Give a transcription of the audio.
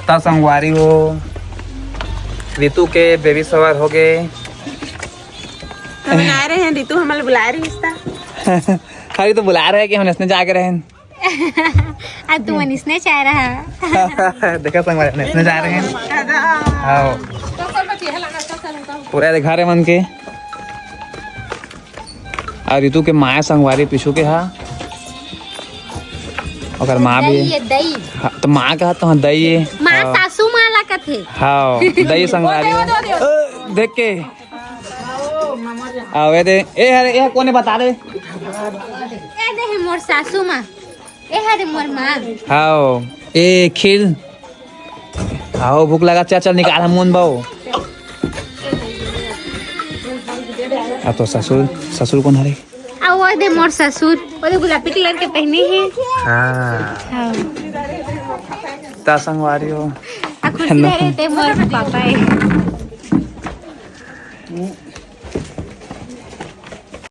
ता संगवारी हो, रितु के बेबी सवार हो गए। हम आ रहे हैं, रितु हमें बुला रही है। अरे तो बुला रहे हैं कि हम इसने जाके रहे। आज तू मनीषने चाह रहा देखा संगवारी इसने जा रहे हैं। हाँ पूरा दिखा रहे मन के। और रितु के माया संगवारी पीछू के हा, और माँ भी ये दई हाँ, तो माँ का तो दई है। माँ सासू माँ ला थे। हाँ दही संगवारी देख के आवे दे। ए अरे ये कोने बता दे। ए दे मोर सासू माँ, ए हरे मोर माँ। हाँ ए खीर। आओ भूख लगा, चल चल निकाल हम मुन बाओ। अब तो ससुर ससुर कौन हरे? वो दे मोर ससुर, वो दे गुलाबी कलर के पहने हैं। हाँ ता संगवारी हो। खुश रहे थे मोर पापा है।